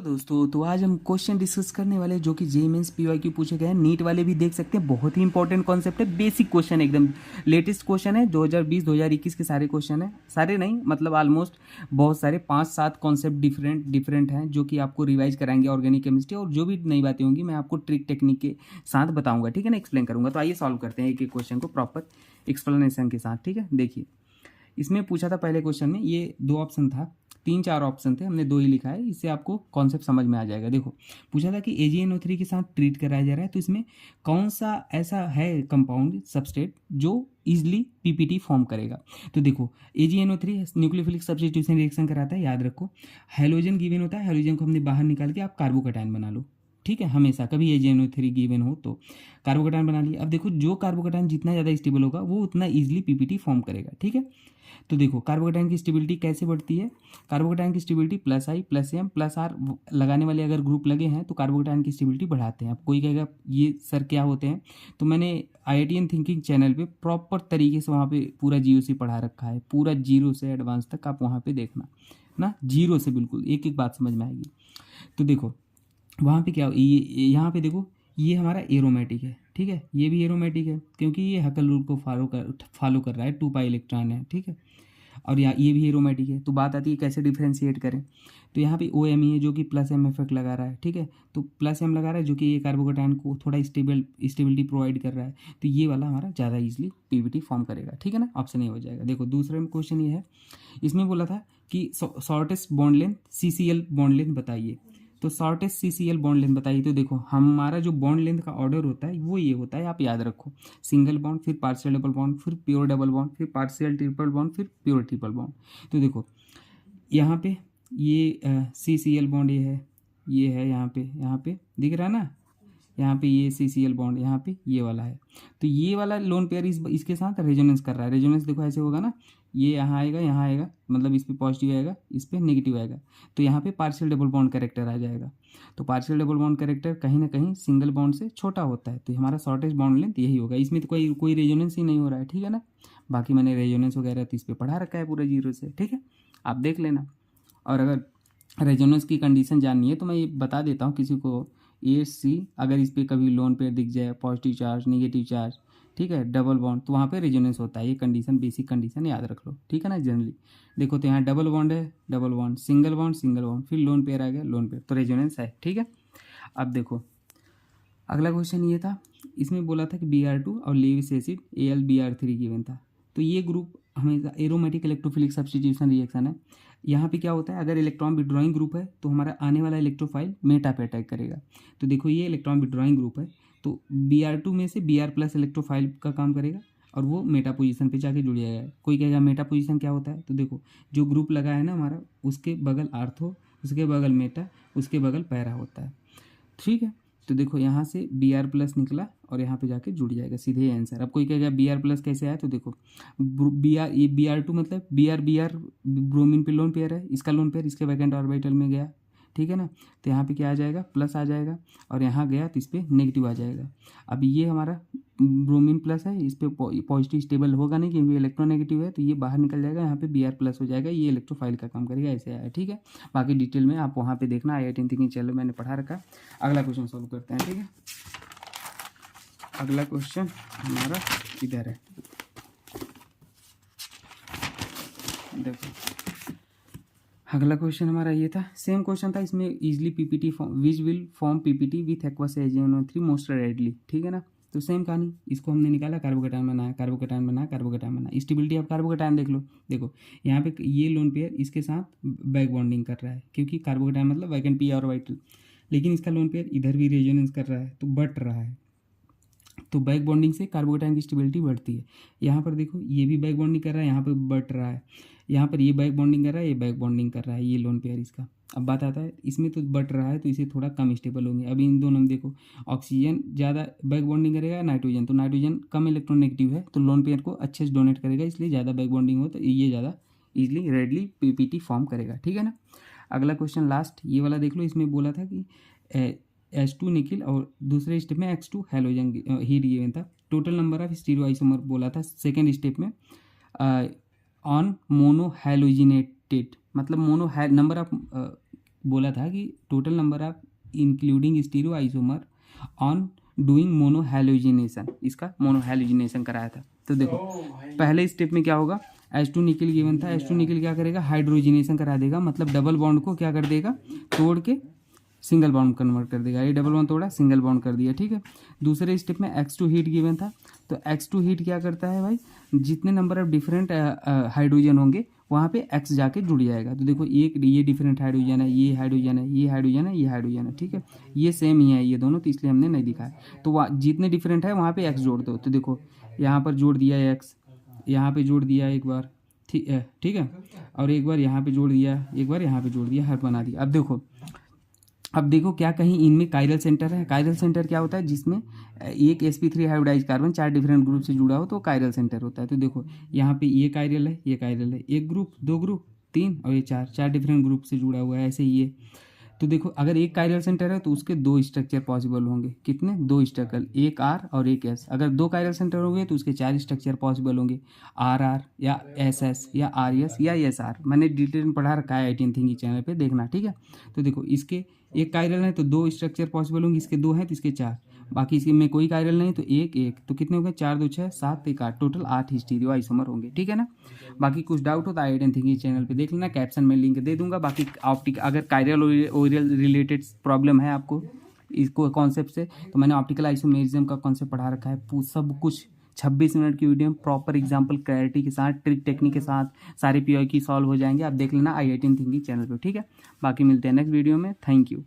तो दोस्तों तो आज हम क्वेश्चन डिस्कस करने वाले हैं जो कि जे मेंस पीवाईक्यू पूछे गए हैं। नीट वाले भी देख सकते हैं, बहुत ही इंपॉर्टेंट कॉन्सेप्ट है, बेसिक क्वेश्चन एकदम लेटेस्ट क्वेश्चन है। 2020 2021 के सारे क्वेश्चन है, सारे नहीं मतलब ऑलमोस्ट बहुत सारे 5-7 कॉन्सेप्ट डिफरेंट हैं जो कि आपको रिवाइज कराएंगे ऑर्गेनिक केमिस्ट्री। और जो भी नई बातें होंगी मैं आपको ट्रिक टेक्निक के साथ बताऊंगा, ठीक है ना, एक्सप्लेन करूंगा। तो आइए सॉल्व करते हैं एक एक क्वेश्चन को प्रॉपर एक्सप्लेनेशन के साथ, ठीक है। देखिए इसमें पूछा था पहले क्वेश्चन में, ये 2 ऑप्शन था, 3-4 ऑप्शन थे, हमने 2 ही लिखा है, इससे आपको कॉन्सेप्ट समझ में आ जाएगा। देखो पूछा था कि AgNO3 के साथ ट्रीट कराया जा रहा है, तो इसमें कौन सा ऐसा है कंपाउंड सबस्ट्रेट जो इजिली पीपीटी फॉर्म करेगा। तो देखो AgNO3 न्यूक्लियोफिलिक सब्स्टिट्यूशन रिएक्शन कराता है, याद रखो। हैलोजन गिवन होता है, हैलोजन को हमने बाहर निकाल के आप कार्बोकैटायन बना लो, ठीक है। हमेशा कभी AgNO3 गिवन हो तो कार्बोकैटायन बना लिया। अब देखो जो कार्बोकैटायन जितना ज़्यादा स्टेबल होगा वो उतना इजिली पीपीटी फॉर्म करेगा, ठीक है। तो देखो कार्बोकैटायन की स्टेबिलिटी कैसे बढ़ती है, कार्बोकैटायन की स्टेबिलिटी +I +M +R लगाने वाले अगर ग्रुप लगे हैं तो कार्बोकैटायन की स्टेबिलिटी बढ़ाते हैं। अब कोई कहेगा ये सर क्या होते हैं, तो मैंने IITN थिंकिंग चैनल पे प्रॉपर तरीके से वहाँ पे पूरा GOC पढ़ा रखा है, पूरा 0 से एडवांस तक आप वहाँ पे देखना ना, 0 से बिल्कुल एक एक बात समझ में आएगी। तो देखो वहाँ पे क्या यहाँ पे देखो ये हमारा एरोमेटिक है, ठीक है, ये भी एरोमेटिक है क्योंकि ये हकल रूल को फॉलो कर रहा है, 2 पाई इलेक्ट्रॉन है, ठीक है। और यहाँ ये भी एरोमेटिक है। तो बात आती है कैसे डिफ्रेंशिएट करें, तो यहाँ पे OMe है जो कि +M इफेक्ट लगा रहा है, ठीक है। तो +M लगा रहा है जो कि ये कार्बोकैटायन को थोड़ा स्टेबिलिटी प्रोवाइड कर रहा है, तो ये वाला हमारा ज़्यादा इजीली पीवीटी फॉर्म करेगा, ठीक है ना, ऑप्शन ए हो जाएगा। देखो दूसरे में क्वेश्चन ये है, इसमें बोला था कि shortest bond length CCl bond length बताइए। तो शॉर्टेस्ट CCl बॉन्ड लेंथ बताइए। तो देखो हमारा जो बॉन्ड लेंथ का ऑर्डर होता है वो ये होता है, आप याद रखो, सिंगल बॉन्ड, फिर पार्शियल डबल बॉन्ड, फिर प्योर डबल बॉन्ड, फिर पार्शियल ट्रिपल बॉन्ड, फिर प्योर ट्रिपल बॉन्ड। तो देखो यहाँ पे ये CCl बॉन्ड ये है यहाँ पे दिख रहा है ना, यहाँ पे ये CCl बॉन्ड, यहाँ पे ये वाला है। तो ये वाला लोन पेयर इसके साथ रेजोनेंस कर रहा है। रेजोनेंस देखो ऐसे होगा ना, ये यहाँ आएगा, मतलब इस पे पॉजिटिव आएगा, इस पे नेगेटिव आएगा, तो यहाँ पे पार्शियल डबल बॉन्ड कैरेक्टर आ जाएगा। तो पार्शियल डबल बॉन्ड कैरेक्टर कहीं ना कहीं सिंगल बॉन्ड से छोटा होता है, तो हमारा शॉर्टेस्ट बॉन्ड लेंथ यही होगा। इसमें तो कोई रेजोनेंस ही नहीं हो रहा है, ठीक है ना। बाकी मैंने रेजोनेंस वगैरह तो इस पर पढ़ा रखा है पूरा 0 से, ठीक है, आप देख लेना। और अगर रेजोनेंस की कंडीशन जाननी है तो मैं ये बता देता हूँ किसी को, AHC अगर इस पर कभी लोन पेयर दिख जाए, पॉजिटिव चार्ज नेगेटिव चार्ज, ठीक है, डबल बॉन्ड, तो वहाँ पे रेजोनेंस होता है। ये कंडीशन बेसिक कंडीशन याद रख लो, ठीक है ना। जनरली देखो तो यहाँ डबल बॉन्ड है, डबल बॉन्ड, सिंगल बॉन्ड, फिर लोन पेयर आ गया, लोन पेयर, तो रेजोनेंस है, ठीक है। अब देखो अगला क्वेश्चन ये था, इसमें बोला था कि Br2 और लेविस एसिड AlBr3 गिवन था। तो ये ग्रुप हमेशा एरोमेटिक इलेक्ट्रोफिलिक सब्स्टिट्यूशन रिएक्शन है। यहाँ पे क्या होता है, अगर इलेक्ट्रॉन विड्रॉइंग ग्रुप है तो हमारा आने वाला इलेक्ट्रोफाइल मेटा पे अटैक करेगा। तो देखो ये इलेक्ट्रॉन विड्रॉइंग ग्रुप है, तो Br2 में से Br+ इलेक्ट्रोफाइल का काम करेगा और वो मेटा पोजीशन पे जाके जुड़ जाएगा। कोई कहेगा मेटा पोजीशन क्या होता है, तो देखो जो ग्रुप लगा है ना हमारा, उसके बगल आर्थो, उसके बगल मेटा, उसके बगल पैरा होता है, ठीक है। तो देखो यहाँ से Br+ निकला और यहाँ पे जाके जुड़ जाएगा, सीधे आंसर। अब कोई कहेगा Br+ कैसे आया, तो देखो ये Br2 मतलब Br ब्रोमीन पे लोन पेयर है, इसका लोन पेयर इसके वैकेंट ऑर्बिटल में गया, ठीक है ना। तो यहाँ पे क्या आ जाएगा, प्लस आ जाएगा, और यहाँ गया तो इस पर नेगेटिव आ जाएगा। अब ये हमारा ब्रोमीन प्लस है, इस पर पॉजिटिव स्टेबल होगा नहीं क्योंकि इलेक्ट्रोनेगेटिव है, तो ये बाहर निकल जाएगा, यहाँ पे Br+ हो जाएगा, ये इलेक्ट्रोफाइल का काम करेगा, ऐसे आया, ठीक है। बाकी डिटेल में आप वहाँ पे देखना, IITN थिंकिंग चैनल मैंने पढ़ा रखा है। अगला क्वेश्चन सॉल्व करते हैं, ठीक है। अगला क्वेश्चन हमारा इधर है, देखो अगला क्वेश्चन हमारा ये था, सेम क्वेश्चन था, इसमें easily PPT which will form PPT with aqueous AgNO3 most readily, ठीक है ना। तो सेम कहानी, इसको हमने निकाला, कार्बोकैटायन बनाया, कार्बोकैटायन बनाया, कार्बोकैटायन बनाया। स्टेबिलिटी ऑफ कार्बोकैटायन देख लो, देखो यहाँ पे ये लोन पेयर इसके साथ बैक बॉन्डिंग कर रहा है, क्योंकि कार्बोकैटायन मतलब वैकेंट पी ऑर्बिटल, लेकिन इसका लोन पेयर इधर भी रेजोनेंस कर रहा है, तो बट रहा है, तो बैक बॉन्डिंग से कार्बोकैटायन की स्टेबिलिटी बढ़ती है। यहाँ पर देखो ये भी बैक बॉन्डिंग कर रहा है, यहाँ पर बट रहा है, यहाँ पर ये बैक बॉन्डिंग कर रहा है, ये बैक बॉन्डिंग कर रहा है, ये लोन पेयर इसका। अब बात आता है इसमें तो बट रहा है, तो इसे थोड़ा कम स्टेबल होंगे। अभी इन दोनों में देखो ऑक्सीजन ज़्यादा बैक बॉन्डिंग करेगा, नाइट्रोजन, तो नाइट्रोजन कम इलेक्ट्रोनेगेटिव है, तो लोन पेयर को अच्छे से डोनेट करेगा, इसलिए ज़्यादा बैक बॉन्डिंग हो तो ये ज़्यादा ईजिली रेडली पीपीटी फॉर्म करेगा, ठीक है ना। अगला क्वेश्चन लास्ट ये वाला देख लो, इसमें बोला था कि H2 निकिल और दूसरे स्टेप में X2 हैलोजन हीट गिवन था। Total number of stereo isomer बोला था सेकेंड स्टेप में ऑन मोनो हैलोजिनेटेड, मतलब नंबर ऑफ बोला था कि total number of including stereo isomer on doing monohalogenation, इसका मोनोहैलोजिनेशन कराया था। तो देखो पहले स्टेप में क्या होगा, H2 निकल गिवन था, H2 निकल क्या करेगा, हाइड्रोजिनेशन करा देगा, मतलब डबल बॉन्ड को क्या कर देगा, तोड़ के सिंगल बॉन्ड कन्वर्ट कर देगा। ये डबल बॉन्ड तोड़ा, सिंगल बॉन्ड कर दिया, ठीक है। दूसरे स्टेप में X2 हीट गिवन था, तो X2 हीट क्या करता है भाई, जितने नंबर ऑफ डिफरेंट हाइड्रोजन होंगे वहाँ पे X जाके जुड़ जाएगा। तो देखो एक ये डिफरेंट हाइड्रोजन है, ये हाइड्रोजन है, ये हाइड्रोजन है, ये हाइड्रोजन है, ठीक है, ये सेम ही है ये दोनों, तो इसलिए हमने नहीं दिखाया। तो जितने डिफरेंट है वहाँ पे X जोड़ दो। तो देखो यहाँ पर जोड़ दिया है X, यहाँ पे जोड़ दिया एक बार, ठीक है, ठीक है, और एक बार यहाँ पे जोड़ दिया, एक बार यहाँ पे जोड़ दिया, हर बना दिया। अब देखो क्या कहीं इनमें कायरल सेंटर है। कायरल सेंटर क्या होता है, जिसमें एक sp3 hybridise carbon 4 different group से जुड़ा हो तो कायरल सेंटर होता है। तो देखो यहाँ पे ये कायरल है, ये कायरल है, एक ग्रुप, दो ग्रुप, तीन, और ये चार डिफरेंट ग्रुप से जुड़ा हुआ है, ऐसे ही ये। तो देखो अगर एक कायरल सेंटर है तो उसके दो स्ट्रक्चर पॉसिबल होंगे, कितने, दो स्ट्रक्चर, एक R और एक S। अगर दो कायरल सेंटर होंगे तो उसके 4 स्ट्रक्चर पॉसिबल होंगे, RR या SS या RS या SR। मैंने डिटेल में पढ़ा रखा है 18 थिंकिंग चैनल पे, देखना, ठीक है। तो देखो इसके एक कायरल है तो दो स्ट्रक्चर पॉसिबल होंगे, इसके दो हैं तो इसके 4, बाकी इसके में कोई कायरल नहीं तो एक, तो कितने हो गए, 4 2 6 7 1 8, टोटल 8 स्टीरियो आइसोमर होंगे, ठीक है ना। बाकी कुछ डाउट हो तो आई थिंकिंग चैनल पे देख लेना, कैप्शन में लिंक दे दूंगा। बाकी ऑप्टिक अगर कायरल ओरियल रिलेटेड प्रॉब्लम है आपको इसको कॉन्सेप्ट से, तो मैंने ऑप्टिकल आइसोमेरिज्म का कॉन्सेप्ट पढ़ा रखा है, सब कुछ 26 मिनट की वीडियो में प्रॉपर एग्जांपल क्लैरिटी के साथ, ट्रिक टेक्निक के साथ सारे POQ सॉल्व हो जाएंगे। आप देख लेना आई थिंकिंग चैनल पे, ठीक है। बाकी मिलते हैं नेक्स्ट वीडियो में, थैंक यू।